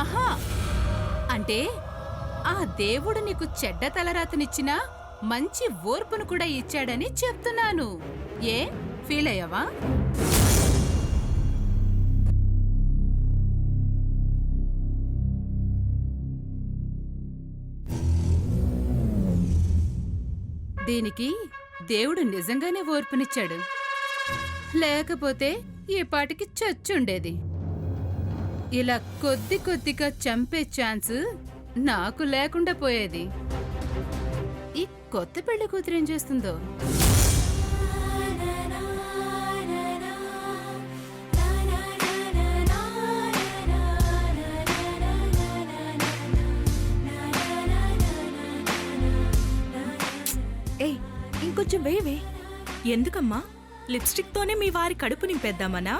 ఆహా! అంటే ఆ దేవుడు నీకు చెడ్డ తలరాతనిచ్చినా మంచి ఓర్పును కూడా ఇచ్చాడని చెప్తున్నాను. ఏ ఫీల్ అయ్యావా? దీనికి దేవుడు నిజంగానే ఓర్పునిచ్చాడు. లేకపోతే ఈ పాటికి చచ్చుండేది. ఇలా కొద్ది కొద్దిగా చంపే ఛాన్స్ నాకు లేకుండా పోయేది. ఈ కొత్త పెళ్లి కూతురు ఏం చేస్తుందో? ఏయ్, ఇంకొంచెం వేవే. ఎందుకమ్మా? లిప్స్టిక్ తోనే మీ వారి కడుపు నింపేద్దామనా?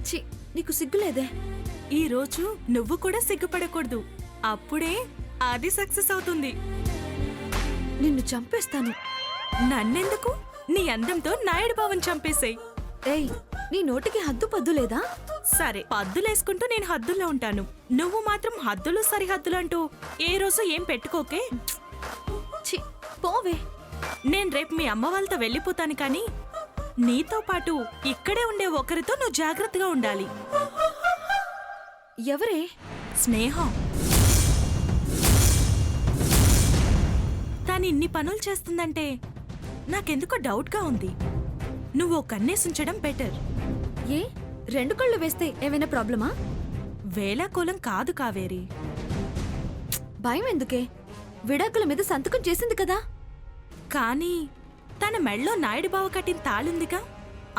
చి, నీకు సిగ్గులేదే? ఈ రోజు నువ్వు కూడా సిగ్గుపడకూడదు. అప్పుడే అది సక్సెస్ అవుతుంది. నిన్ను చంపేస్తాను. నన్నెందుకు? నీ అందంతో నాయుడు బావని చంపేసేయ్. ఏయ్, నీ నోటికి హద్దు పద్దు లేదా? సరే, పద్దులేసుకుంటూ నేను హద్దుల్లో ఉంటాను. నువ్వు మాత్రం హద్దులు సరిహద్దులు అంటూ ఏ రోజు ఏం పెట్టుకోకే. చి, పోవే. నేను రేపు మీ అమ్మ వాళ్ళతో వెళ్ళిపోతాను, కానీ నీతో పాటు ఇక్కడే ఉండే ఒకరితో నువ్వు జాగ్రత్తగా ఉండాలి. ఎవరే? స్నేహం. తాను ఇన్ని పనులు చేస్తుందంటే నాకెందుకో డౌట్గా ఉంది. నువ్వు కన్నేసుంచడం బెటర్. ఏ, రెండు కళ్ళు వేస్తే ఏమైనా ప్రాబ్లమా? వేళాకోళం కాదు కావేరి. భయం ఎందుకే? విడాకుల మీద సంతకం చేసింది కదా. కానీ తన మెళ్ళో నాయుడు బావ కట్టిన తాళుందిగా,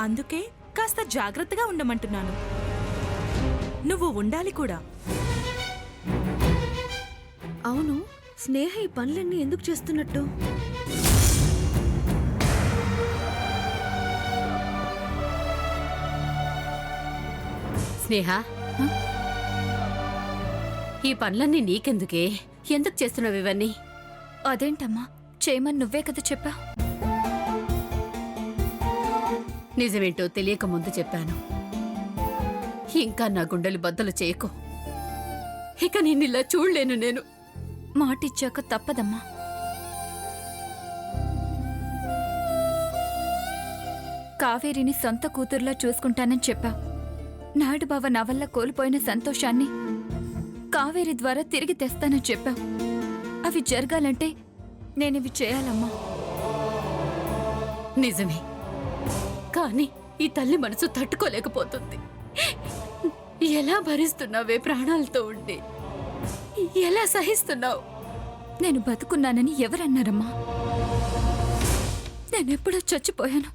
అందుకే కాస్త జాగ్రత్తగా ఉండమంటున్నాను. నువ్వు ఉండాలి కూడా. అవును, స్నేహ ఈ పనులన్నీ ఎందుకు చేస్తున్నట్టు? స్నేహ, ఈ పనులన్నీ నీకెందుకే? ఎందుకు చేస్తున్నావు ఇవన్నీ? అదేంటమ్మా, చేయమని నువ్వే కదా చెప్పా. నిజమేంటో తెలియక ముందు చెప్పాను. ఇంకా నా గుండెలు బద్దలు చేయకు. ఇక నిన్నిలా చూడలేను నేను. మాటిచ్చాక తప్పదమ్మా. కావేరిని సొంత కూతురులా చూసుకుంటానని చెప్పా. నాయుడు బావ నా వల్ల కోల్పోయిన సంతోషాన్ని కావేరి ద్వారా తిరిగి తెస్తానని చెప్పా. అవి జరగాలంటే నేనివి చేయాలమ్మా. నిజమే, కానీ ఈ తల్లి మనసు తట్టుకోలేకపోతుంది. ఎలా భరిస్తున్నావే ప్రాణాలతో ఉండి? ఎలా సహిస్తున్నావు? నేను బతుకున్నానని ఎవరన్నారమ్మా? నేనెప్పుడో చచ్చిపోయాను.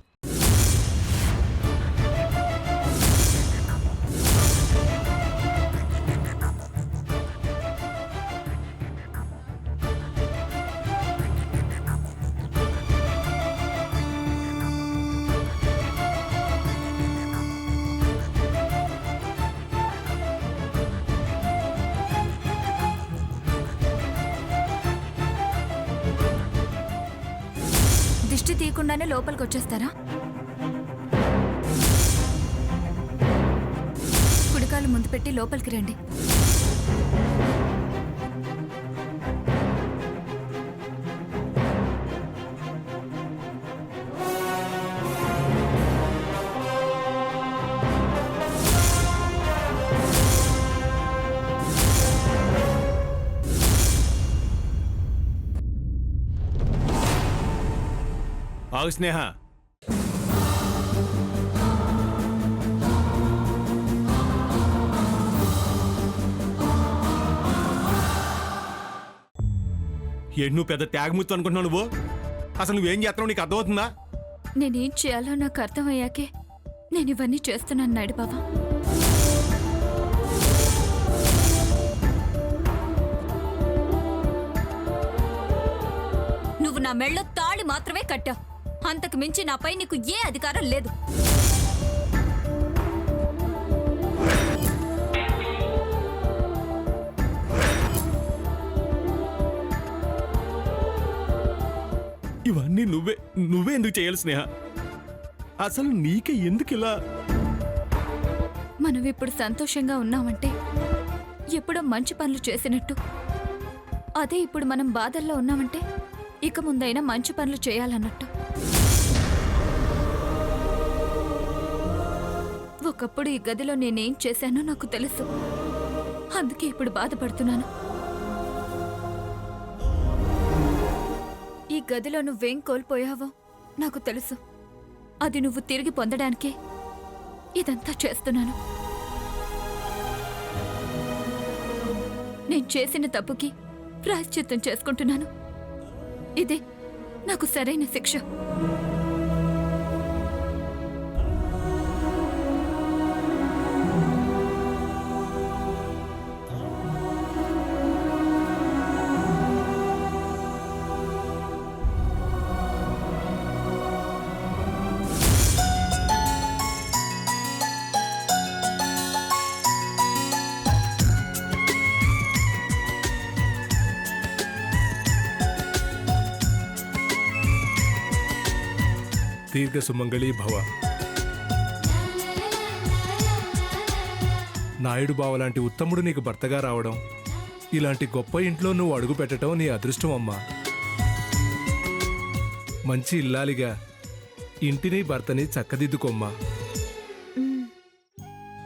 దిష్టి తీయకుండానే లోపలికి వచ్చేస్తారా? కుడికాలు ముందు పెట్టి లోపలికి రండి. ఆగు స్నేహ. నువ్వు పెద్ద త్యాగమూర్తి అనుకుంటున్నావు. నువ్వు అసలు నువ్వేం చేస్తున్నావు? నీకు అర్థమవుతుందా? నేనేం చేయాలో నాకు అర్థమయ్యాకే నేను ఇవన్నీ చేస్తున్నాను నాయుడు బావ. నువ్వు నా మెళ్ళో తాళి మాత్రమే కట్టావు. అంతకు మించి నాపై నీకు ఏ అధికారం లేదు. ఇవన్నీ నువ్వే ఎందుకు చేయాలి స్నేహ? అసలు నీకే ఎందుకు ఇలా? మనం ఇప్పుడు సంతోషంగా ఉన్నామంటే ఎప్పుడో మంచి పనులు చేసినట్టు. అదే ఇప్పుడు మనం బాధల్లో ఉన్నామంటే ఇక ముందైనా మంచి పనులు చేయాలన్నట్టు. ఒకప్పుడు ఈ గదిలో నేనేం చేశానో నాకు తెలుసు. అందుకే ఇప్పుడు బాధపడుతున్నాను. ఈ గదిలో నువ్వేం కోల్పోయావో నాకు తెలుసు. అది నువ్వు తిరిగి పొందడానికే ఇదంతా చేస్తున్నాను. నేను చేసిన తప్పుకి ప్రాయశ్చిత్తం చేసుకుంటున్నాను. ఇదే నాకు సరైన శిక్ష. దీర్ఘ సుమంగళి భవ. నాయుడు బావ లాంటి ఉత్తముడు నీకు భర్తగా రావడం, ఇలాంటి గొప్ప ఇంట్లో నువ్వు అడుగు పెట్టడం నీ అదృష్టం అమ్మా. మంచి ఇల్లాలిగా ఇంటిని భర్తని చక్కదిద్దుకోమ్మా.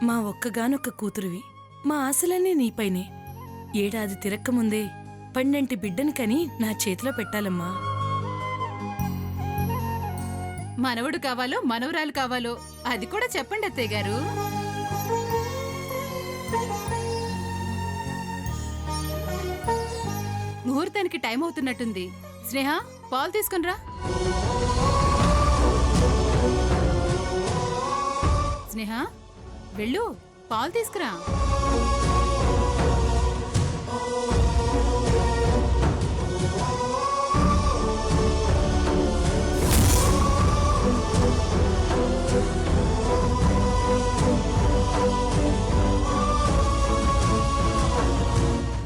మా ఒక్కగానొక్క కూతురువి. మా ఆశలన్నీ నీపైనే. ఏడాది తిరక్కముందే పండంటి బిడ్డని కని నా చేతిలో పెట్టాలమ్మా. మనవడు కావాలో మనవరాలు కావాలో అది కూడా చెప్పండి అత్తయ్య గారు. ముహూర్తానికి టైం అవుతున్నట్టుంది. స్నేహ, పాలు తీసుకునిరా. స్నేహ, వెళ్ళు, పాలు తీసుకురా.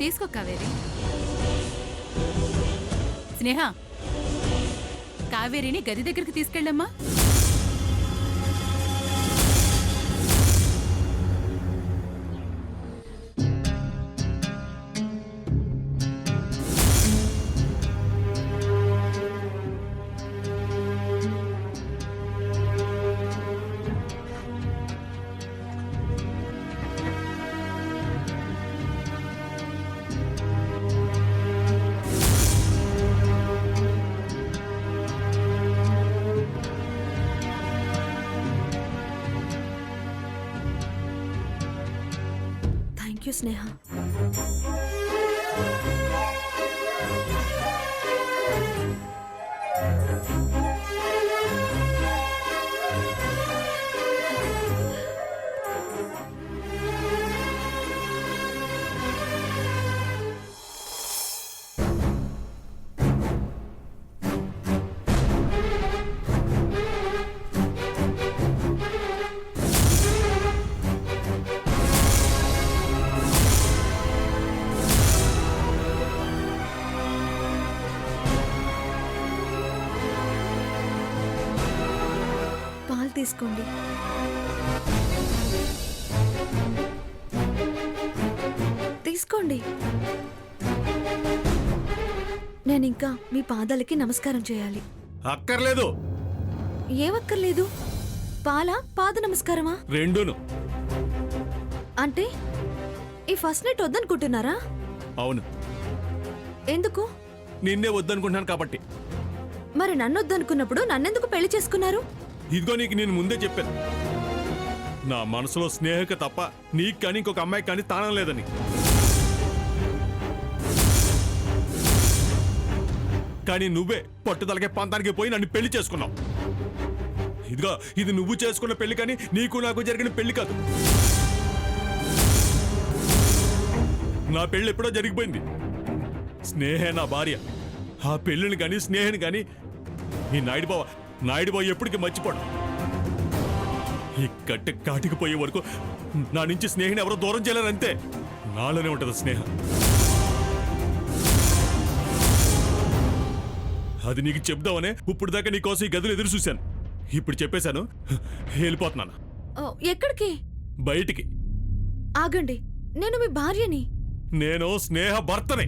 తీసుకో కావేరి. స్నేహ, కావేరిని గది దగ్గరికి తీసుకెళ్ళమ్మా. థ్యాంక్ యూ స్నేహ. పాలు తీసుకోండి. తీసుకోండి. నేనింకా మీ పాదాలకి నమస్కారం చేయాలి. అక్కర్లేదు. ఏమక్కర్లేదు? పాలా పాద నమస్కారమా? రెండును. అంటే ఈ ఫస్ట్ నైట్ వద్దనుకుంటున్నారా? అవును, ఎందుకు? నిన్నే వద్దనుకుంటున్నాను కాబట్టి. మరి నన్ను వద్దనుకున్నప్పుడు నన్నెందుకు పెళ్లి చేసుకున్నారు? ఇదిగో నీకు నేను ముందే చెప్పాను, నా మనసులో స్నేహక తప్ప నీకు కానీ ఇంకొక అమ్మాయి కానీ స్థానం లేదని. కానీ నువ్వే పట్టుదలకే పంతానికి పోయి నన్ను పెళ్లి చేసుకున్నావు. ఇదిగో ఇది నువ్వు చేసుకున్న పెళ్లి కానీ నీకు నాకు జరిగిన పెళ్లి కాదు. నా పెళ్లి ఎప్పుడో జరిగిపోయింది. స్నేహే నా భార్య. ఆ పెళ్లిని కానీ స్నేహని కానీ ఈ నాయుడు బావ ఎప్పటికీ మర్చిపోడు. ఈ కట్టె కాటికి పోయే వరకు నా నుంచి స్నేహిని ఎవరో దూరం చేయలేరంతే. నాలోనే ఉంటది స్నేహ. అది నీకు చెప్దామనే ఇప్పుడు దాకా నీకోసం ఈ గదిలో ఎదురు చూశాను. ఇప్పుడు చెప్పేశాను, వెళ్ళిపోతున్నాను ఓ, ఎక్కడికి? బయటికి. ఆగండి, నేను మీ భార్యని. నేను స్నేహ భర్తని.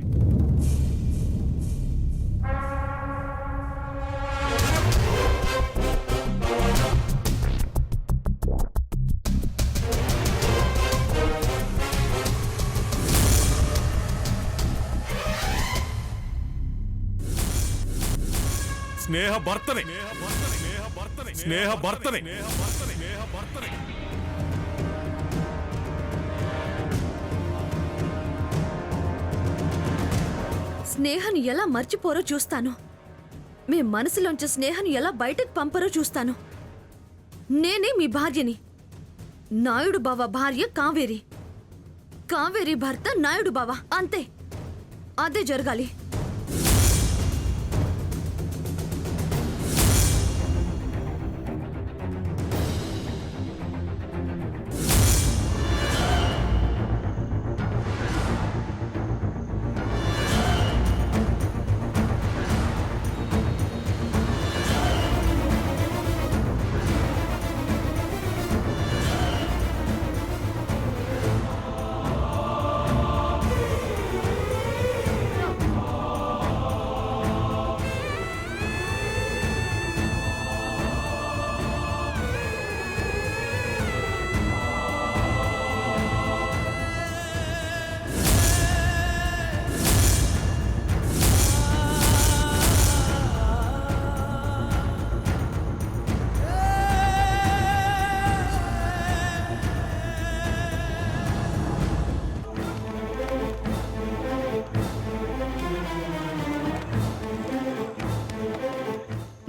స్నేహ భర్తని. స్నేహ భర్తని. స్నేహని ఎలా మర్చిపోరో చూస్తాను. మీ మనసులోంచి స్నేహని ఎలా బయటకు పంపరో చూస్తాను. నేనే మీ భార్యని. నాయుడు బావ భార్య కావేరి. కావేరి భర్త నాయుడు బావ. అంతే, అదే జరగాలి.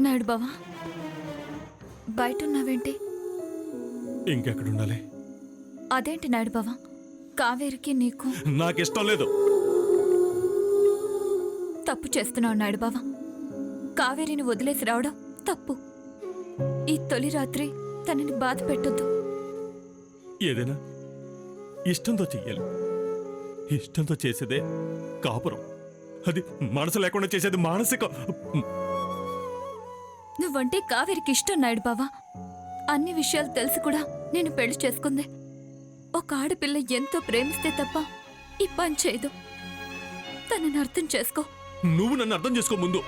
నాయుడు బావా, బయట ఉన్నావేంటి? ఇంకెక్కడుండాలి? అదేంటి నాయుడు బావా, కావేరికి నీకు నాకిష్టం లేదు. తప్పు చేస్తున్నావు నాయుడు బావా. కావేరిని వదిలేసి రావడం తప్పు. ఈ తొలి రాత్రి తనని బాధ పెట్టొద్దు. ఏదైనా ఇష్టంతో చెయ్యాలి. ఇష్టంతో చేసేదే కాపురం. అది మనసు లేకుండా చేసేది మానసిక. నువ్వంటే కావేరికి ఇష్టం నాయుడు బావా. అన్ని విషయాలు తెలిసి కూడా నేను పెళ్లి చేసుకుందే. ఒక ఆడపిల్ల ఎంతో ప్రేమిస్తే తప్ప ఈ పని చేయదు. తనని అర్థం చేసుకో. నువ్వు నన్ను అర్థం చేసుకో ముందు.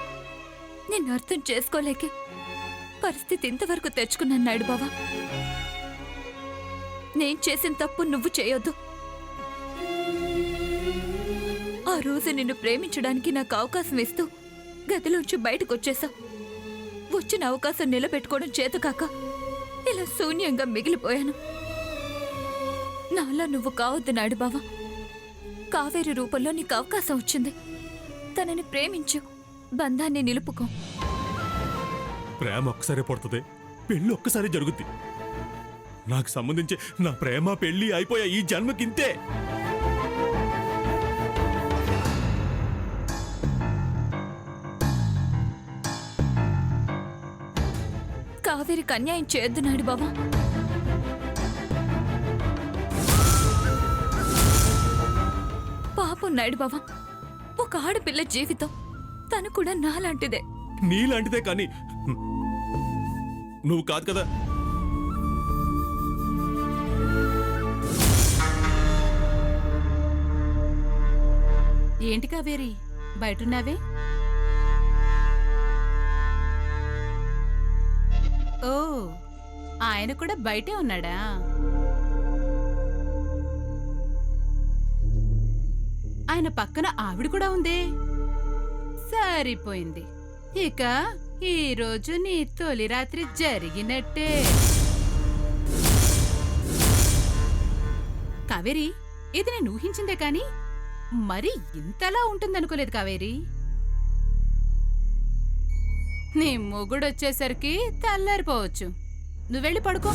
నిన్ను అర్థం చేసుకోలేకే పరిస్థితి ఇంతవరకు తెచ్చుకున్నాను నాయుడు బావా. నేను చేసిన తప్పు నువ్వు చేయొద్దు. ఆ రోజు నిన్ను ప్రేమించడానికి నాకు అవకాశం ఇస్తూ గదిలోంచి బయటకు వచ్చేశావు. వచ్చిన అవకాశం నిలబెట్టుకోవడం చేతకాక ఇలా శూన్యంగా మిగిలిపోయాను. నాలా నువ్వు కావద్దు నాయుడు బావా. కావేరి రూపంలో నీకు అవకాశం వచ్చింది. తనని ప్రేమించు, బంధాన్ని నిలుపుకో. ప్రేమ ఒక్కసారి పడుతుంది, పెళ్ళి ఒక్కసారి జరుగుద్ది. నాకు సంబంధించి నా ప్రేమ పెళ్లి అయిపోయా ఈ జన్మకింతే. కావేరికి అన్యాయం చేయొద్దు నాయుడు బావా. పాపం నాయుడు బావా, ఒక ఆడపిల్ల జీవితం. తను కూడా నాలాంటిదే. నీలాంటిదే కానీ నువ్వు కాదు కదా. ఏంటి కావేరి బయటున్నావే? ఓ, ఆయన కూడా బయటే ఉన్నాడా? ఆయన పక్కన ఆవిడ కూడా ఉందే. సరిపోయింది. ఇక ఈ రోజు నీ తొలి రాత్రి జరిగినట్టే. కావేరి, ఇది నేను ఊహించిందే కాని మరి ఇంతలా ఉంటుందనుకోలేదు కావేరి. నీ మొగుడొచ్చేసరికి తెల్లారిపోవచ్చు. నువ్వెళ్ళి పడుకో.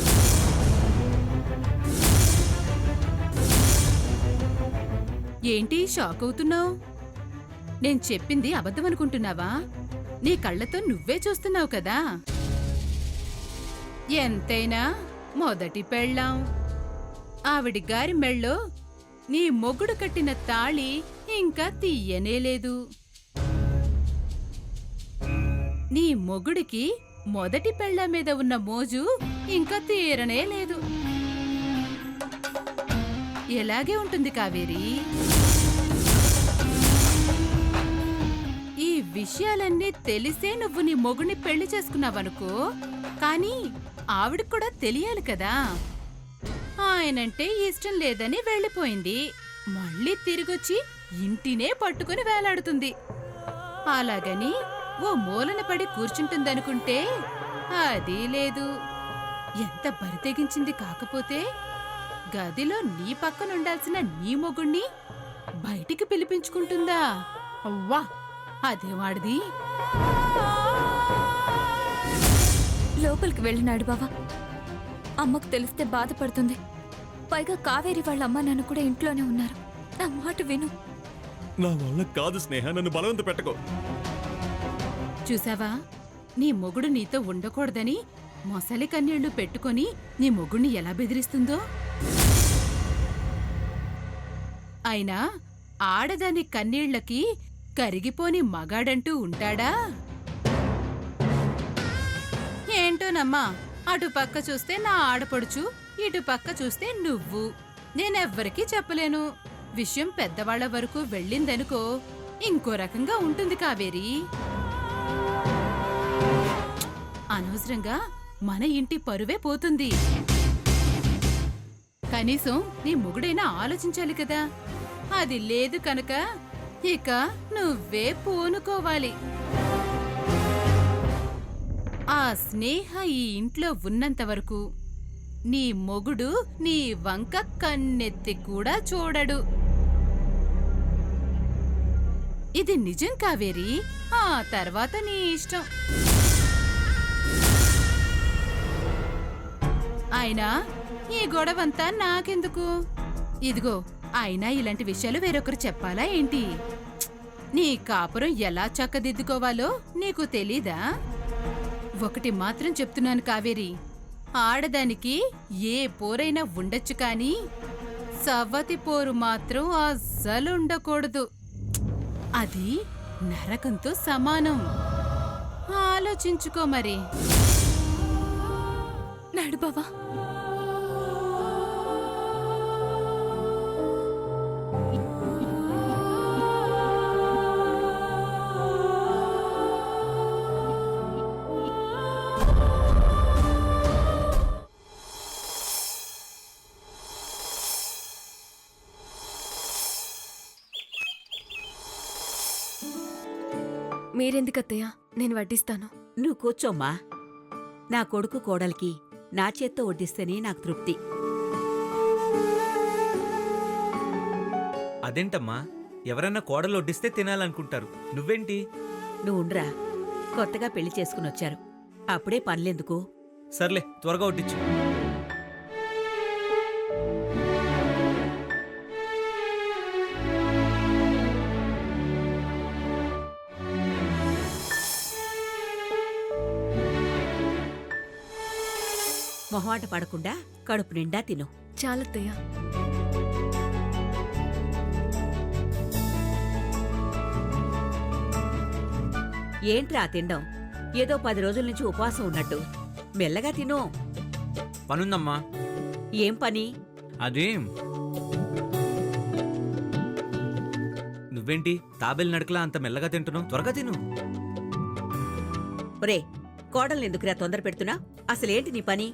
ఏంటి షాక్ అవుతున్నావు? నేను చెప్పింది అబద్ధం అనుకుంటున్నావా? నీ కళ్ళతో నువ్వే చూస్తున్నావు కదా. ఎంతైనా మొదటి పెళ్ళాం. ఆవిడి గారి మెళ్ళో నీ మొగుడు కట్టిన తాళి ఇంకా తీయనేలేదు. నీ మొగుడికి మొదటి పెళ్ళ మీద ఉన్న మోజు ఇంకా తీరనే లేదు. ఎలాగే ఉంటుంది కావేరి. ఈ విషయాలన్నీ తెలిసే నువ్వు నీ మొగుడిని పెళ్లి చేసుకున్నావనుకో, కానీ ఆవిడకు కూడా తెలియాలి కదా. ఆయనంటే ఇష్టం లేదని వెళ్ళిపోయింది. మళ్ళీ తిరిగొచ్చి ఇంటినే పట్టుకుని వేలాడుతుంది. అలాగని ఓ మూలన పడి కూర్చుంటుందనుకుంటే అది లేదు. ఎంత బరితెగించింది. కాకపోతే గదిలో నీ పక్కనుండాల్సిన నీ మొగుణ్ణి బయటికి పిలిపించుకుంటుందా? అవ్వా, అదేవాడిది. లోపలికి వెళ్ళినాడు బావా. అమ్మకు తెలిస్తే బాధపడుతుంది. పైగా కావేరి వాళ్ళ అమ్మ నాన్న కూడా ఇంట్లోనే ఉన్నారు. నా మాట విను. నా వల్ల కాదు స్నేహ, నన్ను బలవంత పెట్టకో. చూసావా, నీ మొగుడు నీతో ఉండకూడదని మొసలి కన్నీళ్లు పెట్టుకొని నీ మొగుణ్ణి ఎలా బెదిరిస్తుందో. అయినా ఆడదాని కన్నీళ్లకి కరిగిపోని మగాడంటూ ఉంటాడా? ఏంటోనమ్మా, అటు పక్క చూస్తే నా ఆడపడుచు, ఇటు పక్క చూస్తే నువ్వు. నేనెవ్వరికీ చెప్పలేను. విషయం పెద్దవాళ్ల వరకు వెళ్ళిందనుకో ఇంకో రకంగా ఉంటుంది కావేరి. అనవసరంగా మన ఇంటి పరువే పోతుంది. కనీసం నీ మొగుడైనా ఆలోచించాలి కదా. అది లేదు కనుక ఇక నువ్వే పూనుకోవాలి. ఆ స్నేహ ఈ ఇంట్లో ఉన్నంత వరకు నీ మొగుడు నీ వంక కన్నెత్తి కూడా చూడడు. ఇది నిజం కావేరి. ఆ తర్వాత నీ ఇష్టం. అయినా ఈ గొడవంతా నాకెందుకు? ఇదిగో, అయినా ఇలాంటి విషయాలు వేరొకరు చెప్పాలా ఏంటి? నీ కాపురం ఎలా చక్కదిద్దుకోవాలో నీకు తెలీదా? ఒకటి మాత్రం చెప్తున్నాను కావేరి, ఆడదానికి ఏ పోరైనా ఉండొచ్చు కాని సవ్వతి పోరు మాత్రం అస్సలుండకూడదు. అది నరకంతో సమానం. ఆలోచించుకో మరి. నాడు బావా. మీరెందుకత్తయ్య, నేను వడ్డిస్తాను. నువ్వు కూర్చోమ్మా. నా కొడుకు కోడలికి నా చేత్తో వడ్డిస్తేనే నాకు తృప్తి. అదేంటమ్మా, ఎవరన్నా కోడలు వడ్డిస్తే తినాలనుకుంటారు, నువ్వేంటి? నువ్వు ఉండ్రా, కొత్తగా పెళ్లి చేసుకుని వచ్చారు, అప్పుడే పనులెందుకు? సర్లే, త్వరగా వడ్డించు. మొహమాట పడకుండా కడుపు నిండా తిను. చాలత్తయ్య. ఏంట్రా తిండం? ఏదో 10 రోజుల నుంచి ఉపవాసం ఉన్నట్టు. మెల్లగా తిను. పనుందమ్మా. ఏం పని? అది నువ్వేంటి తాబేలు నడకలా అంత మెల్లగా తింటున్నావు? త్వరగా తిను. ఒరే, కోడల్ని ఎందుకురా తొందర పెడుతున్నా? అసలేంటి నీ పని?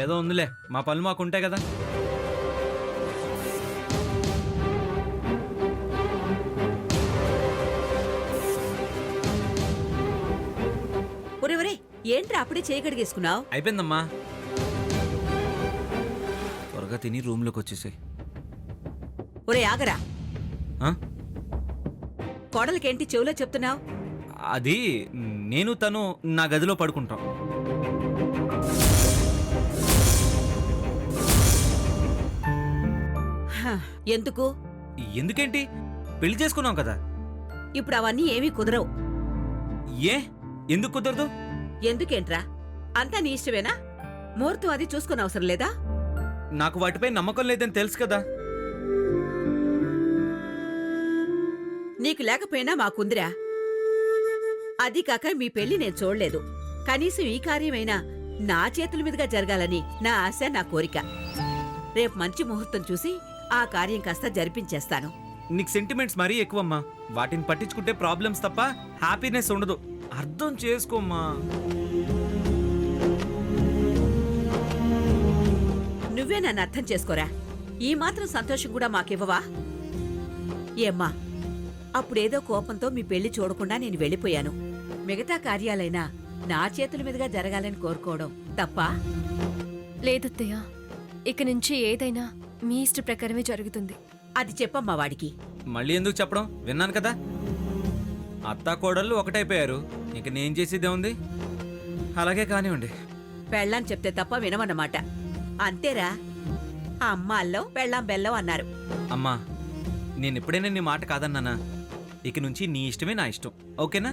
ఏదో ఉందిలే, మా పనులు మాకుంటాయి కదా. ఒరే ఒరే, ఏంట్రా అప్పుడే చేయగడిగేసుకున్నావు? అయిపోయిందమ్మా. త్వరగా తిని రూమ్లోకి వచ్చేసాయి. ఒరే ఆగరా. కోడలకేంటి చెవులో చెప్తున్నావు? అది నేను తను నా గదిలో పడుకుంటాం. ఎందుకు? ఎందుకేంటి, పెళ్లి చేసుకున్నాం కదా. ఇప్పుడు అవన్నీ ఏమీ కుదరవు. ఏ, ఎందుకు కుదరదు? ఎందుకేంట్రా? అంతా నీ ఇష్టమేనా? ముహూర్తం అది చూసుకుని అవసరం లేదా? నాకు వాటిపై నమ్మకం లేదని తెలుసు కదా. నీకు లేకపోయినా మాకుందిరా. అది కాక మీ పెళ్లి నేను చూడలేదు. కనీసం ఈ కార్యమైనా నా చేతుల మీదుగా జరగాలని నా ఆశ, నా కోరిక. రేపు మంచి ముహూర్తం చూసి ఆ కార్యం కాస్త జరిపించేస్తాను. నీకు సెంటిమెంట్స్ మరీ ఎక్కువమ్మా. వాటిని పట్టించుకుంటే ప్రాబ్లమ్స్ తప్ప హ్యాపీనెస్ ఉండదు. అర్థం చేసుకోమ్మా. నువ్వే నన్ను అర్థం చేసుకోరా. ఈ మాత్రం సంతోషం కూడా మాకివ్వవా? ఏమ్మా, అప్పుడేదో కోపంతో మీ పెళ్లి చూడకుండా నేను వెళ్ళిపోయాను. మిగతా కార్యాలైనా నా చేతుల మీదుగా జరగాలని కోరుకోవడం తప్పా? లేదత్తయ్య, ఇక నుంచి ఏదైనా మీ ఇష్ట ప్రకారమే జరుగుతుంది. అది చెప్పమ్మా వాడికి. మళ్ళీ ఎందుకు చెప్పడం? విన్నాను కదా. అత్తా కోడళ్ళు ఒకటైపోయారు. ఇంక నేను చేసేదే ఉంది. అలాగే కానివ్వండి. పెళ్ళాం చెప్తే తప్ప వినమన్నమాట. అంతేరా. ఆ అమ్మ అల్లం పెళ్ళాం బెల్లం అన్నారు. అమ్మా, నేను ఎప్పుడైనా నీ మాట కాదన్నానా? ఇక నుంచి నీ ఇష్టమే నా ఇష్టం. ఓకేనా?